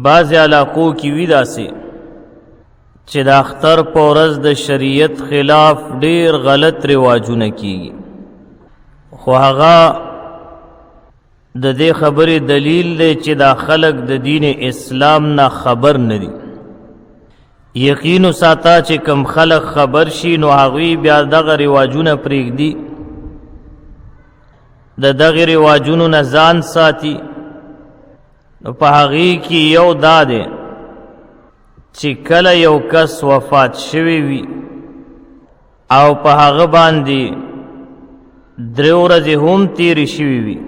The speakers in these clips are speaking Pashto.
بعض علاقو کی وی داسې چې د اختر په ورځ د شریعت خلاف ډیر غلط رواجونه کیږي، خو هغه د دې خبرې دلیل دی چې دا خلق د دین اسلام نه خبر نه دي. یقین ساته چې کم خلق خبر شي نو هغوی بیا دغه رواجونه پرېږدي، د دغه رواجونو نه ځان ساتي. نو په هغې کې یو دا دی چې کله یو کس وفات شوی وي او په هغه باندې 3 ورځې هم تیرې شوي وي،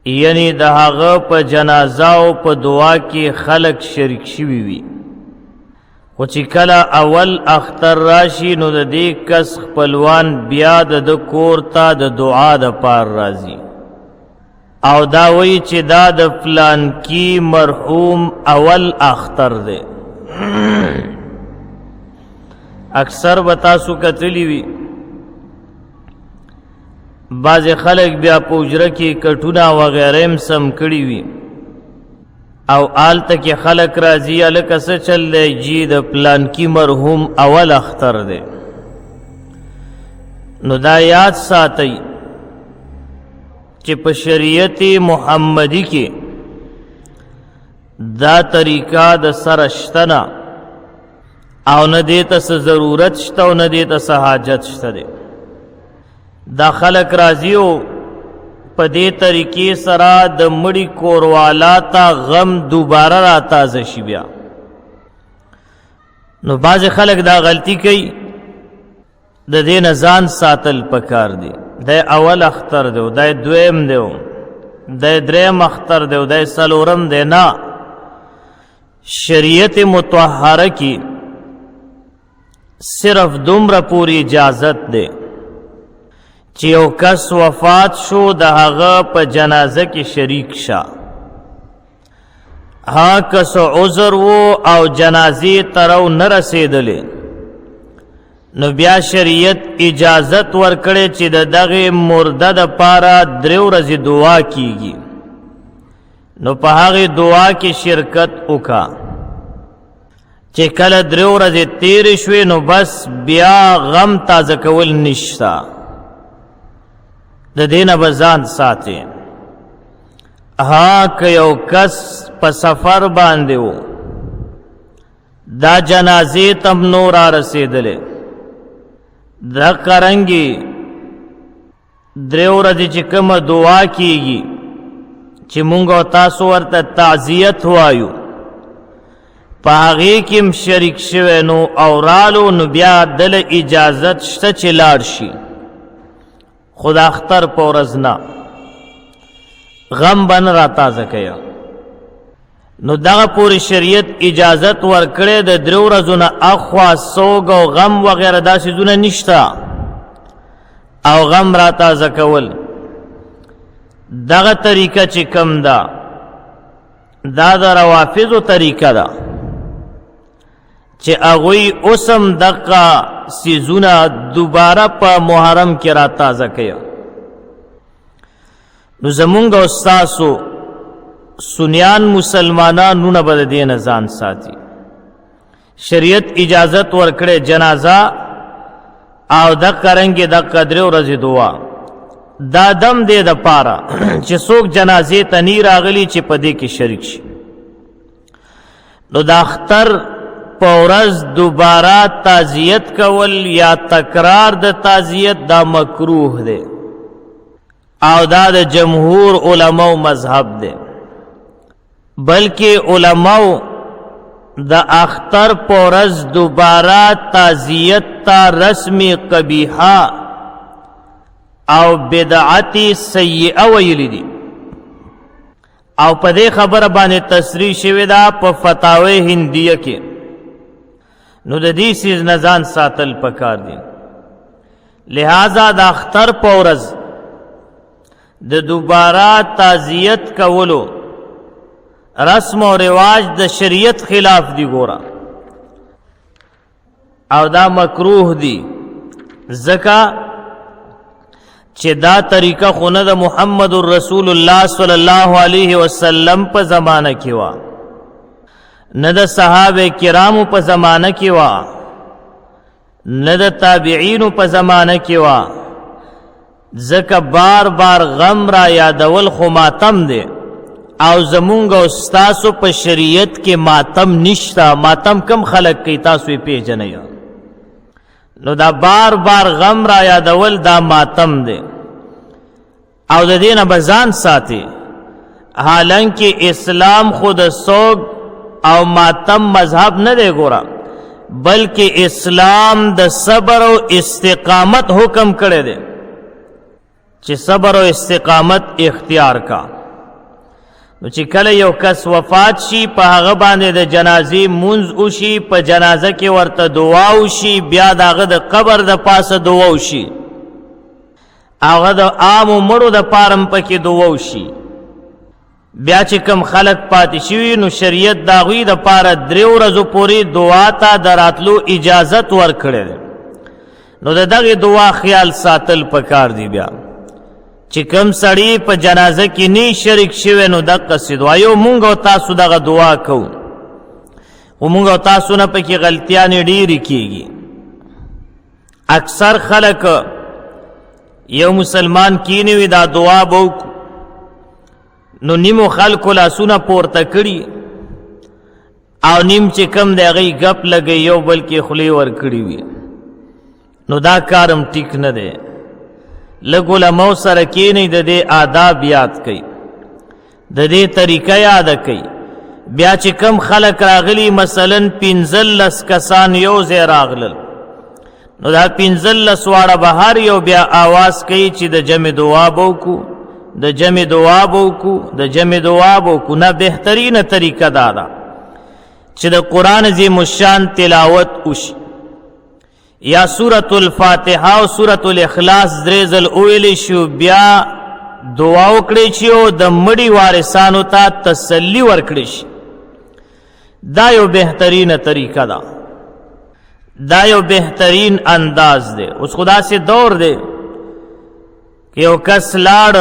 یعنی د هغه په جنازه او په دعا کې خلق شریک شوي وي، خو چې کله اول اختر راشي نو د دې کس خپلوان بیا د کور ته د دعا د پار راځي او دا وی چې دا د فلان کی مرحوم اول اختر دی. اکثر بتاسو کتلی وی بعض خلق بیا پوجره کې کټونه وغیره هم سم کړي وي او آلته کې خلق راځي الکه څه چل دی جی د پلان کی مرحوم اول اختر دی. نو دا یاد ساتئ چې په شریعت محمدی کې دا طریقہ د سره شته نه او نه دې ته څه ضرورت شته او نه دې ته څه حاجت شته دی. دا خلق راځي او په دې طریقې سره د مړي کوروالا ته غم دوباره را تازه شي بیا. نو بعض خلق دا غلطی کوي، د دې نه ځان ساتل پکار دی. د اول اختر دی، د دویم دی، د دریم اختر دی، د څلورم دی نه. شریعت مطهره کی صرف دومره پوری اجازت دی چې یو کس وفات شو د هغه په جنازه کې شریک شه. ها کس عذر وو او جنازې ترو نه رسېدلې نو بیا شریعت اجازت ورکړي چې دغه مرده د پاره 3 ورځې دعا کیږي. نو په هغه دعا کې شرکت وکا چې کله 3 ورځې تیر شوي نو بس بیا غم تازه کول نشتا، د دینه بزان ساتي. ها که یو کس په سفر باندې وو دا جنازې تم نور را رسېدلې دا کرنګي 3 ورځې چې کومه دعا کیږي چې مونږ او تاسو ورته تعزیت وایو په هغې کې هم شریک شوی نو او رالو نو بیا دل اجازت شته چې لاړ شي، خو د اختر په ورځ نه غم به نه را تازه کوي. نو دغه پوری شریعت اجازت ورکړی د 3 ورځو نه اخوا سوګ او غم وغیره دا څیزونه نشته او غم را تازه کول. دغه طریقه چې کم ده دا د روافضو طریقه ده چې هغوی اوسم دغه څیزونه دوباره په محرم کې را تازه کوي. نو زمونږ او ستاسو سنیان مسلمانانو به د دې نه ځان ساتي. شریعت اجازت ورکړې جنازه او د کرنګې د 3 ورځې دعا دا دم دې د پاره چې څوک جنازې ته نی راغلی چې په دې کې شریک شي. نو د اختر په ورځ دوباره تعزیت کول یا تکرار د تعزیت دا مکروه دی او دا د جمهور علماء مذهب دی، بلکې علماء د اختر په ورځ دوباره تعزیت تا رسم قبیحه او بدعت سیئه ویلی دي او په دې خبره باندې تصریح شوی دا په فتاوی هندیه کې. نو د دې سیز نه ځان ساتل پکار دي. لہذا د اختر په ورځ د دوباره تعزیت کولو رسم و رواج د شریعت خلاف دی ګوره او دا مکروه دی، ځکه چې دا طریقه خونه د محمد رسول الله صلی الله علیه وسلم په زمانه کې وا نه د صحابه کرامو په زمانه کې وا، نه د تابعینو په زمانه کې وا، ځکه بار بار غم را یادول خو ماتم دی، او زمونږ او ستاسو په شریعت کې ماتم نشته. ماتم کم خلق کوي تاسو یې پیژنئ، نو دا بار بار غم را یادول دا ماتم دی، او د دې نه به ځان ساتي. حالانکه اسلام خود سوگ او ماتم مذهب نه دی ګوره، بلکې اسلام د صبر او استقامت حکم کړی دی چې صبر او استقامت اختیار کا. نو چې کله یو کس وفات شي په هغه باندې د جنازې مونځ وشي، په جنازه کې ورته دعا وشي، بیا د هغه د قبر د پاسه دعا وشي، هغه د عامو مړو د پارم پکې دعا وشي. بیا چې کم خلق پاتې شوي نو شریعت د هغوی د پاره 3 ورځو پورې دعا ته د راتلو اجازت ورکړی دی. نو د دغې دعا خیال ساتل پکار دی. بیا چې کم سړی په جنازه کې نه شریک شوی نو دقسې دعا، یو مونږ او تاسو دغه دعا کوو، خو مونږ او تاسو نه پکې غلطیانې ډېرې کېږي. اکثر خلک یو مسلمان کینی وي دا دعا به وکړو، نو نیمو خلکو لاسونه پورته کړي او نیم چې کم د هغې ګپ لګوي، یو بل کې خولې ورکړي وي. نو دا کارم ټیک نه دی. لږ علماو سره کینئ، د دې آداب یاد کئ، د دې طریقه یاد کئ. بیا چې کم خلک راغلي، مثلا 15 کسان یو ځای راغلل، نو دا 15 واړه به هر یو بیا آواز کوي چې د جمع دعا به وکړو، د جمع دعا به وکړو، د جمع دعا به وکړو. نه، بهترینه طریقه دا ده چې د قرآن عظیم الشان تلاوت وشي، یا سورة الفاتحه او سورة الاخلاص 3 ځل وویلی شو، بیا دعا وکړی شي او د مړي وارثانو ته تسلی ورکړی شي. دا یو بهترینه طریقه ده، دا یو بهترین انداز دی. اوس خدا سے دور دی که یو کس لاړ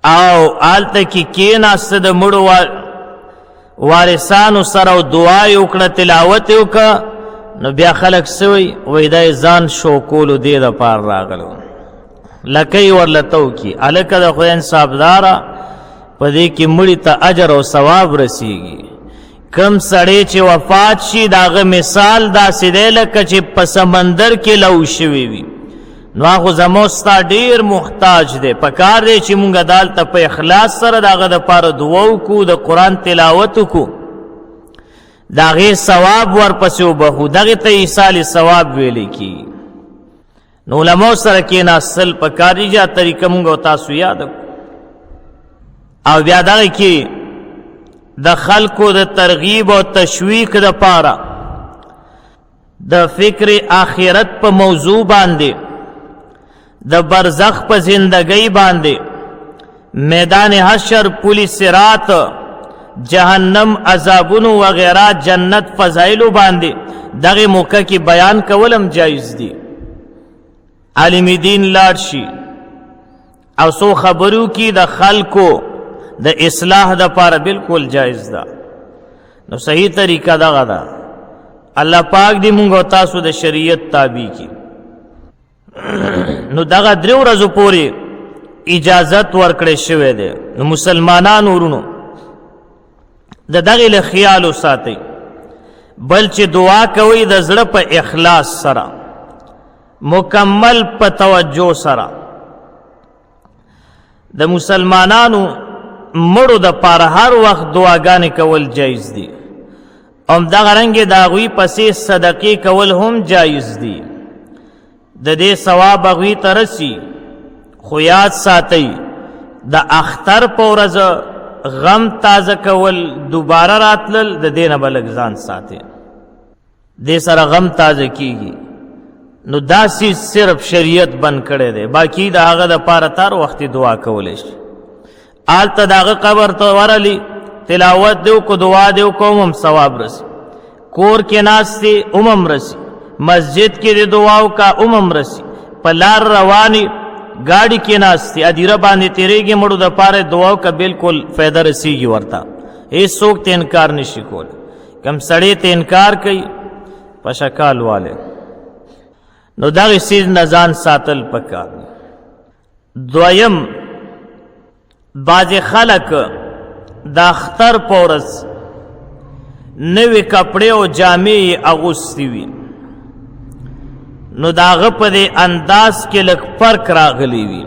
او آلته کې کېناسته د مړو وارثانو سره او دعا یې وکړه، تلاوت یې وکړه، نو بیا خلک څه وایي؟ وایي دا یې ځان شو کولو دې دپاره راغلو، لکۍ ورلته وکړي. هلکه د خدای انصافداره په دې کې مړي ته اجر او ثواب رسیږي. کم سړی چې وفات شي د هغه مثال داسې دی لکه چې په سمندر کې لو شوي وي. نو هغه زموږ ستا ډېر محتاج دی. پکار دی چې مونږ دالته په اخلاص سره د هغه دپاره دعا وکړو، د قرآن تلاوت وکړو، د هغې ثواب ورپسې وبخو. دغې ته ایصال ثواب ویلی کېږي. نو علماو سره کېناستل پکار دي. جا طریقه مونږ او تاسو یاد کړو، او بیا دغې کې د خلکو د ترغیب او تشویق دپاره د فکر آخرت په موضوع باندې، د برزخ په زندگی باندې، میدان حشر، پل صراط، جهنم عذابونو وغیرہ، جنت فضائلو باندې دغه موقع کې بیان کولم جایز دي. عالم دین لاړ شي او سو خبرو کې د خلکو د اصلاح د پاره بالکل جایز ده. نو صحیح طریقه دغه ده. الله پاک دې مونږ او تاسو د شریعت تابع کړي. نو دغه 3 ورځو پورې اجازت ورکړې شوې ده. نو مسلمانانو ورونو د دغې له خیال وساتئ، بل چې دعا کوئ د زړه په اخلاص سره، مکمل په توجه سره. د مسلمانانو مړو د پاره هر وخت دعاګانې کول جایز دي، همدغه رنګې د هغوی پسې صدقې کول هم جایز دي. د دې ثواب هغوی ته رسي. خو یاد ساتئ د اختر په ورځ غم تازه کول، دوباره راتلل، د دې نه به لږ ځان ساتئ. دې سره غم تازه کیږي. نو داسې صرف شریعت بند کړی دی، باقی د هغه دپاره تر وختې دعا کولی شي. آلته د هغه قبر ته ورلی، تلاوت دی وکړو، دعا دی وکړو، هم ثواب رسي. کور کې ناست دی هم رسي، مسجد کې دی دعا وکړه هم رسي. په لار رواني گاڑی کې ناست دی، ادیره باندې تیریږي، مړو دپاره دعا وکړه، بالکل فایده رسیږي ورته هیڅوک ته انکار نشي کول کم سړی ته انکار کوي په شکال والے نو دغه سیز نه ځان ساتل پکار دویم بعض خلک د اختر په ورځ نوې کپڑے او جامې اغوستي وي نو داغه په دې انداز کې لږ فرق راغلی وي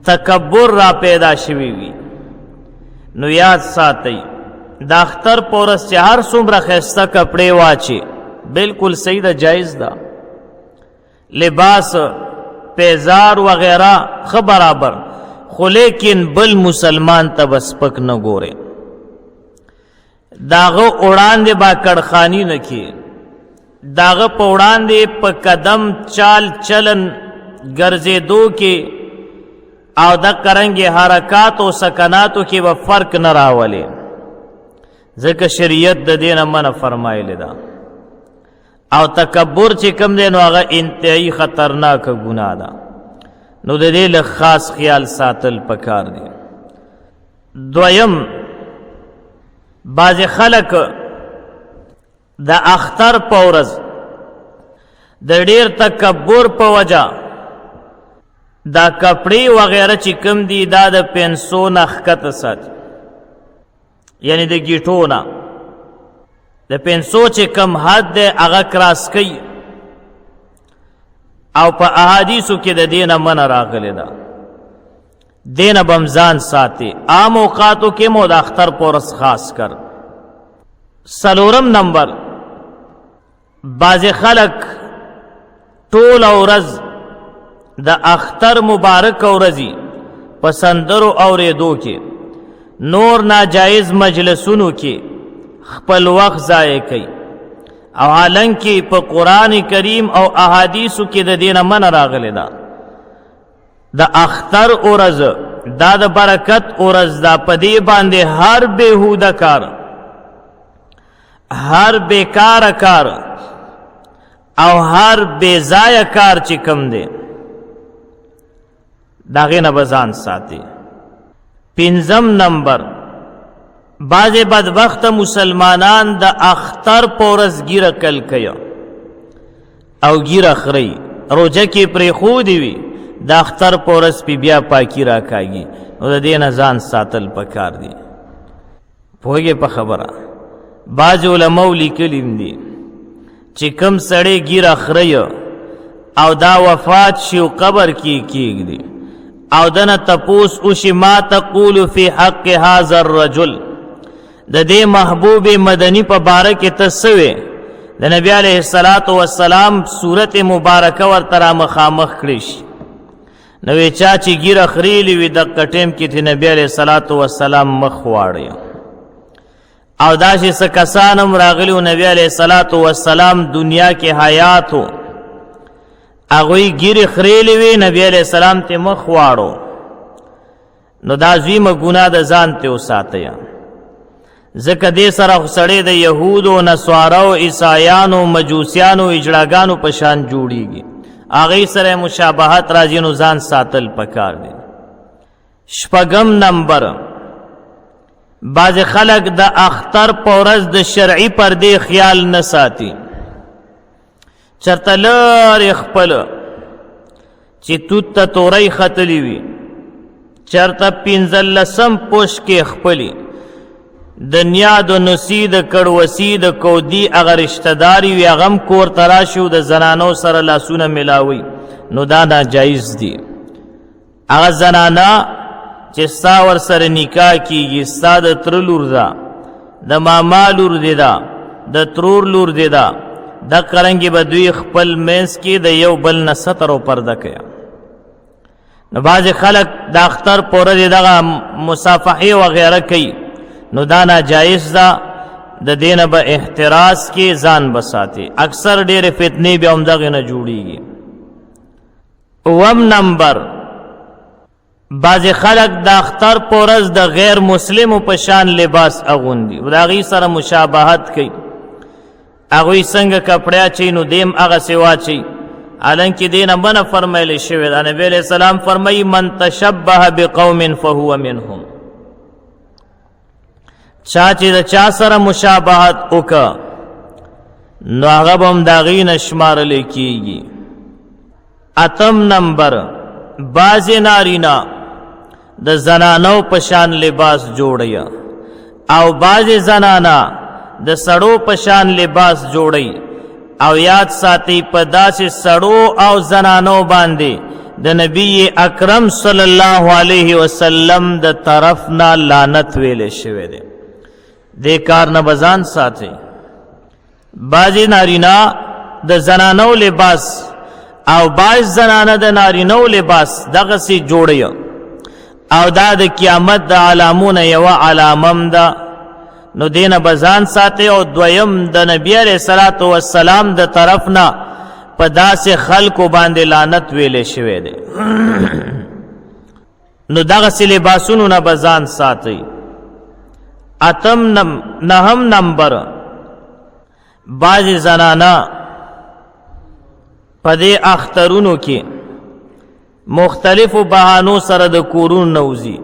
تکبر را پیدا شوی وي نو یاد ساتئ د اختر په ورځ چې هر څومره ښایسته کپڑے واچي بالکل صحیح ده جایز ده لباس پیزار وغیرہ خو برابر خو لیکن بل مسلمان ته بس پک نه ګوره داغه وړاندې با کړخانی نه کی داغه په وړاندې په قدم چال چلن ګرځېدو کې او د کرنګي حرکات او سکناتو کې به فرق نه راولي ځکه شریعت د دې نه منع فرمایلی ده او تکبر چې کوم دی نو هغه انتهایی خطرناک ګناه ده نو د دې له خاص خیال ساتل پکار دی دویم بعض خلک د اختر په ورځ د ډیر تکبر په وجه دا کپڑے وغیرہ چې کم دی دا د پنسو نه ښکته ساتي یعنی د ګیټو نه د پنسو چې کم حد دی هغه کراس کوي او په احادیثو کې د دینه منع راغلی ده دینه بمزان ساتي عام اوقاتو کې مو د اختر په ورځ خاص کر څلورم نمبر بعض خلک ټول ورځ د اختر مبارک ورځي په سندرو اورېدو کې نور ناجایز مجلسونو کې خپل وخت ضایع کوي او حالانکه په قرآن کریم او احادیثو کې د دینه منع راغلی ده د اختر ورځ دا د برکت ورځ ده په دې باندې هر بېهوده کار هر بیکار کار او هر بېځایه کار چې کم دی د هغې نه به ځان ساتي پنځم نمبر بعض بدبخت مسلمانان د اختر په ورځ ګیره کل کوي او ګیره خوري روژه کې پرېښودې وي د اختر په ورځ پې بیا پاکي راکاږي نو د دې نه ځان ساتل پکار دي پوهېږې په خبره بعض علماو لیکلي دي چې کم سړی ګیره خوري او دا وفات شي او قبر کې کېږدي او دنه تپوس وشي ما تقول فی حق هذا الرجل د دې محبوب مدنی په باره کې ته څه وې د نبي علیه الصلاة والسلام صورت مبارکه ورته را مخامخ کړی شي نو چا چې ګیره خریلې وي دغه ټیم کې د نبي علیه الصلاة والسلام مخ واړی او داسې څه کسان هم راغلي و نبي علیه الصلاة والسلام دنیا کې حیات و هغوی ګیرې خریلې وي نبي علیه السلام ته مخ واړو نو دا عظیمه ګناه ده ځان ته وساتئ ځکه دې سره خو سړی د یهودو نصاراو عیسایانو مجوسیانو اجړاګانو په شان جوړیږي هغې سره مشابهت راځي نو ځان ساتل پکار دی شپږم نمبر بعض خلک د اختر په ورځ د شرعي پردې خیال نه ساتي چرته لرې خپله چې توت ته تورۍ ختلی وي چرته پنځلسم پوش کې خپلي د نیا د نسی د کړوسی د کودي هغه رشتهداري وي هغه هم کور ته راشي او د زنانو سره لاسونه ملاوي نو دا ناجایز دي هغه زنانه چې ستا ورسره نکاح کیږي ستا د تره لور ده د ماما لور دی ده د ترور لور دی ده دا قرنګي به دوی خپل منځ کې د یو بل نه ستر او پرده کوي نو بعضې خلک د اختر په ورځې دغه مصافحې وغیره کوي نو دا ناجایز ده د دې نه به احتراز کې ځان بساتي اکثر ډېرې فتنې بیا همدغې نه جوړیږي اووم نمبر بعضې خلک د اختر په ورځ د غیر مسلمو په شان لباس اغوندي او د هغې سره مشابهت کوي هغوی څنګه کپړې اچوي نو دیم هغسې واچوي حالانکې دې نه منع فرمایلی شوې ده نبي علیه السلام فرمایي من تشبه بقوم فهو منهم چا چې د چا سره مشابهت وکړه نو هغه به هم د هغې نه شمارلی کېږي. اتم نمبر، بعضې نارینه د زنانو په شان لباس جوړی او بعضې زنانه د سړو په شان لباس جوړی، او یاد ساتي په داسې سړو او زنانو باندې د نبی اکرم صلی الله علیه وسلم د طرف نه لعنت ویلې شوی دی. دې کار نه به ځان ساتي. بعضې نارینه د زنانو لباس او بعض زنانه د نارینو لباس دغسې جوړی، او دا د قیامت د علامونه یوه علامم ده. نو دینه بزان ساتي. او دویم د نبی علیہ الصلوۃ والسلام د طرف نه په داسې خلکو باندې لعنت ویلې شوی دی. نو دغسې لباسونو نه بزان ساتي. نهم نمبر، بعضې زنانه په دې اخترونو کې مختلفو بهانو سره د کورونو نه وځي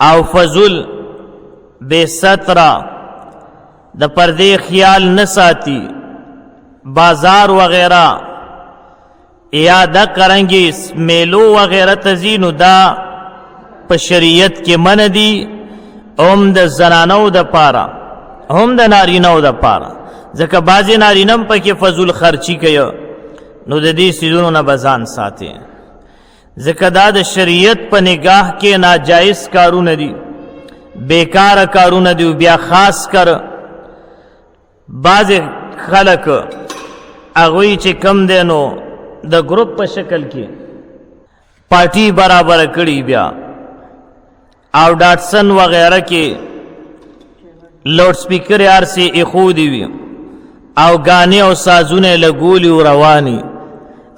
او فضول بے سترہ د پردې خیال نه ساتي، بازار وغیرہ یا د قرنګي میلو وغیرہ ته ځي، نو دا په شریعت کې منع دي، هم د زنانو د پاره هم د نارینو د پاره، ځکه بعضې نارینه هم پکې فضول خرچي کوي. نو د دې څیزونو نه به ځان ساتي، ځکه دا د شریعت په نگاه کې ناجایز کارونه دي، بیکار کارونه دی. بیا خاص کر بعض خلق هغوی چې کم دی نو د گروپ په شکل کې پارټي برابر کړي بیا او ډاټسن وغیرہ کې لوډ سپیکر ارسي اخودي وي او غانې او سازونه لګولي او رواني.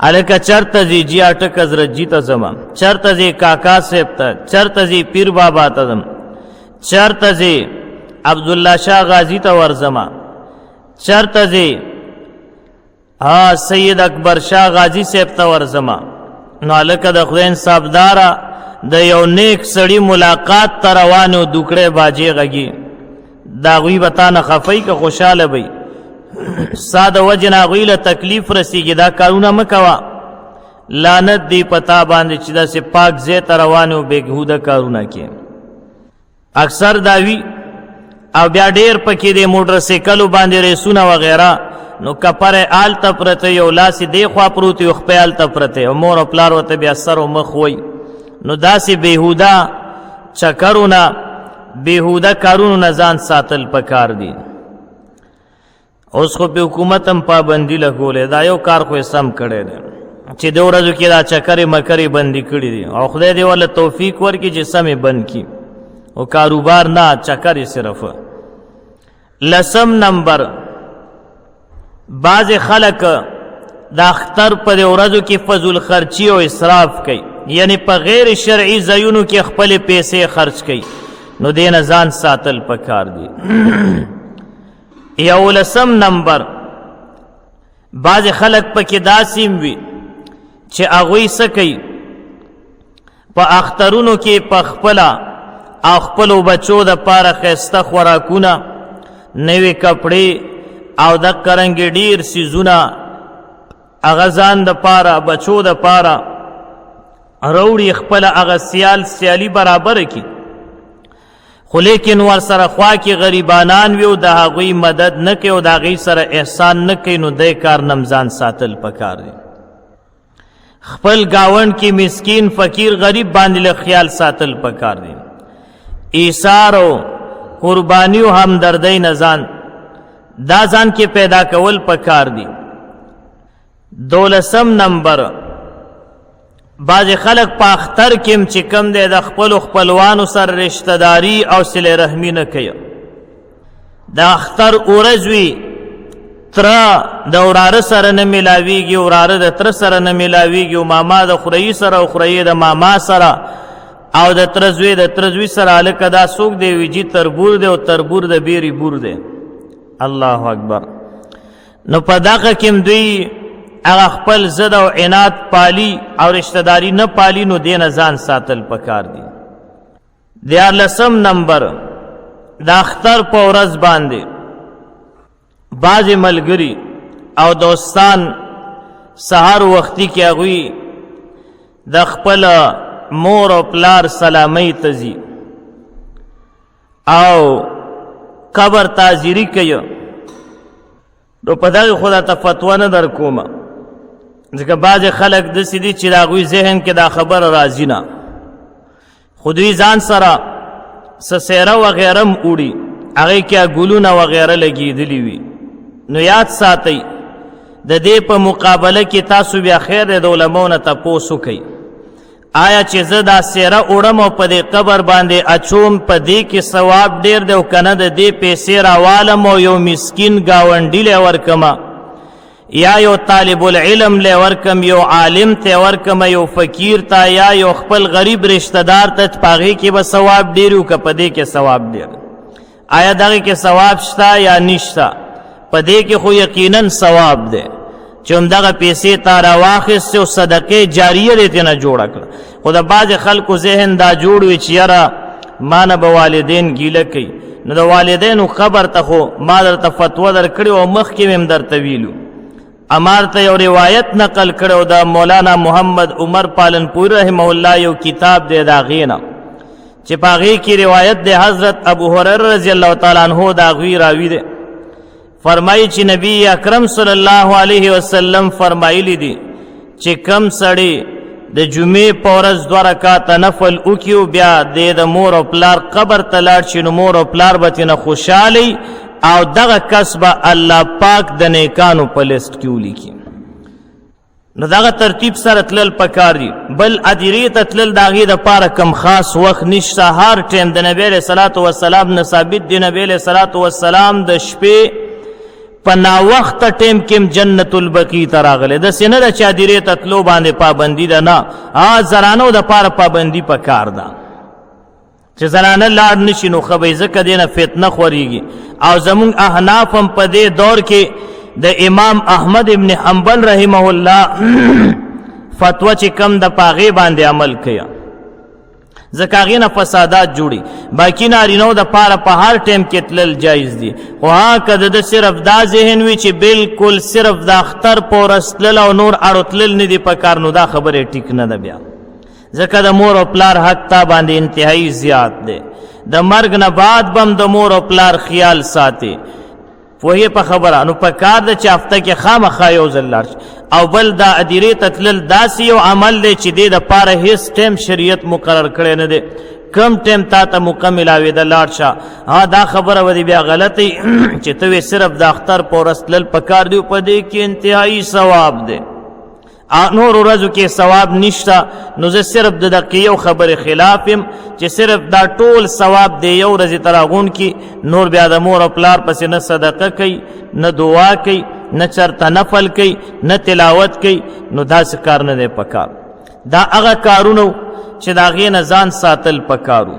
الکه چرته زی جی اٹک حضرت جی ته زما، چرته زی کاکا صاحب ته، چرته زی پیر بابا ته زما، چرته زی عبدالله شاه غازی ته ورزما، چرته زی سید اکبر شاه غازی صاحب ته ورزما. نو الکه د خدای انصافداره د یو نیک سړي ملاقات ته روانو دوکړې باجې غږي، دا غوی به تا نه خفی که خوشحاله بی ساده وجه نه هغوی له تکلیف رسیږي. دا کارونه مه کوه، لعنت دی پتا باندې چې داسې پاک ځای ته روان او بېهوده کارونه کې. اکثر داوی او بیا ډېر پکې د موټر سایکلو باندې ریسونه وغیره، نو کپره آلته پرته یو لاس دې خوا پروت یو خپې هلته پرته او مور او پلار ورته بیا سر او مخ وی. نو داسې بېهوده چکرونه بېهوده کارونو نه ځان ساتل پکار دي. اوس خو په حکومت هم پابندي لګولې، دا یو کار خو یې سم کړی دی چې د ورځو کې دا چکرې مکرې بندي کړي دي، او خدای دې ورله توفیق ورکړي چې سمې بند کړي او کاروبار نه چکرې صرف. لسم نمبر، بعض خلق د اختر په دې ورځو کې فضول خرچي او اسراف کوي، یعنی په غیر شرعي ځایونو کې خپلې پیسې خرچ کوي. نو دې نه ځان ساتل پکار دي. یو لسم نمبر، بعض خلق پکې داسې وي چې هغوی څه کوي، په اخترونو کې په خپله او خپلو بچو د پاره ښایسته خوراکونه، نوې کپړې او د قرنګې ډېر څیزونه هغه ځان د پاره بچو د پاره روړي، خپله هغه سیالي برابره کړي، خو لیکن ور سره خوا کې غریبانان وي او د هغوی مدد نه کوي او د هغوی سره احسان نه کوي. نو دی کار نه ځان ساتل پکار دی. خپل گاونډ کې مسکین فقیر غریب باندې له خیال ساتل پکار دی. ایثار او قربانی او همدردی نه ځان دا ځان کې پیدا کول پکار دی. دولسم نمبر، بعض خلق په اختر کې چې کم دی د خپلو خپلوانو سره رشته داری او صله رحمي نه کوي. د اختر ورځ وي، تره د وراره سره نه میلاویږي، وراره د تره سره نه میلاویږي، او ماما د خوريي سره او خوريي د ماما سره، او د تره زوی د تره زوی سره. هلکه دا څوک دی؟ وي جي تربور دی او تربور د بیرې بور دی. الله اکبر. نو په دغه کې دوی هغه خپل ضد او عناد پالی او رشتہ داری نه پالی. نو دین ځان ساتل پکار دي. 14 نمبر، د اختر په ورځ باندې بعضې ملګري او دوستان سهار وختي کې هغوی د خپل مور او پلار سلامۍ ته ځي او قبر تازیری کوي. نو په دغې خو درته فتوا نه در کومه، ځکه بعضې خلک داسې دي چې د هغوی ذهن کې دا خبره راځي نه، خو دوی ځان سره څه سیره وغیره م وړي، هغې کې ګلونه وغیره لګېدلي وي. نو یاد ساتئ د دې په مقابله کې تاسو بیا خیر د علماو نه تپوس وکئ، آیا چې زه دا سیره وړم او په دې قبر باندې اچوم، په دې کې ثواب ډېر دی او که نه د دې پیسې راوالم او یو مسکین ګاونډي لی ورکمه، یا یو طالب العلم لی ورکم، یو عالم ته ورکم، یو فقیر ته، یا یو خپل غریب رشتہ دار ته، په هغې کې به ثواب ډېر وي که په دې کې ثواب ډېر؟ آیا دغې کې ثواب شته یا نشته؟ په دې کې خو یقینا ثواب دی چې همدغه پیسې تا راواخیستې او صدقې جاریه دې ترېنه جوړه کړه. خو د بعضې خلکو ذهن دا جوړ وي چې یاره ما نه به والدین ګیله کوي. نو د والدینو قبر ته خو ما درته فتوا در کړې او مخکې مې هم درته ویلو. امارته یو روایت نقل کړی د مولانا محمد عمر پالنپوري رحمه الله، یو کتاب دی د هغې نه چې په هغې کې روایت دی حضرت ابو هریره رضی الله تعالی عنه د هغوی راوي دی. فرمایي چې نبی اکرم صلی الله علیه وسلم فرمایلی دي چې کم سړی د جمعې په ورځ 2 رکعاته نفل وکړي او بیا د مور او پلار قبر ته لاړ شي، نو مور او پلار به ترېنه خوشحالي او دغه کس به الله پاک د نیکانو په لیست کې ولیکي. نو دغه ترتیب سره تلل پکار دي. بل ادیرې ته تلل د هغې دپاره کم خاص وخت نشته. هر ټیم د نبی علیه صلات وسلام نه ثابت دی، نبی علیه صلات وسلام د شپې په ناوخته ټیم کې جنت البقیع ته راغلی. داسې نه ده چې ادیرې ته تلو باندې پابندي ده، نه، زنانو دپاره پابندي پکار ده چې زنانه لاړ نشي نو ښه به ځکه دې نه فتنه خورېږي. او زمونږ احناف هم په دې دور کې د امام احمد ابن حنبل رحمه الله فتوا چې کم د په هغې باندې عمل کوي، ځکه هغې نه فسادات جوړي. باقي نارینو دپاره په هر ټیم کې تلل جایز دي، خو ها که د صرف دا ذهن وي چې بلکل صرف د اختر په ورځ تلل او نور اړو تلل نه دي پکار، نو دا خبرې ټیک نه ده بیا، ځکه د مور او پلار حق تا باندې انتهایی زیات دی. د مرګ نه بعد به هم د مور او پلار خیال ساتي. پوهې په خبره نو پکار ده چې هفته کې خامخا یو ځل لاړ شي. او بل دا ادیرې ته تلل داسې یو عمل دی چې دې دپاره هېڅ ټیم شریعت مقرر کړی نه دی، کم ټیم تا ته موقع ملاوېده لاړ شه. دا خبره به دې بیا غلطی چې ته وې صرف د اختر په ورځ تلل پکار دی، په دې کې انتهایی ثواب دی. نور ورځو کې ثواب نشته. نو زه صرف د دقیقې یو خبرې خلاف یم چې صرف دا ټول ثواب دی یو ورځې ته راغونډ کي، نور بیا د مور او پلار پسې نه صدقه کوي، نه دعا کوي، نه چرته نفل کوي، نه تلاوت کوي. نو داسې کار نه دی پکار. دا هغه کارونه چې د هغې نه ځان ساتل پکارو.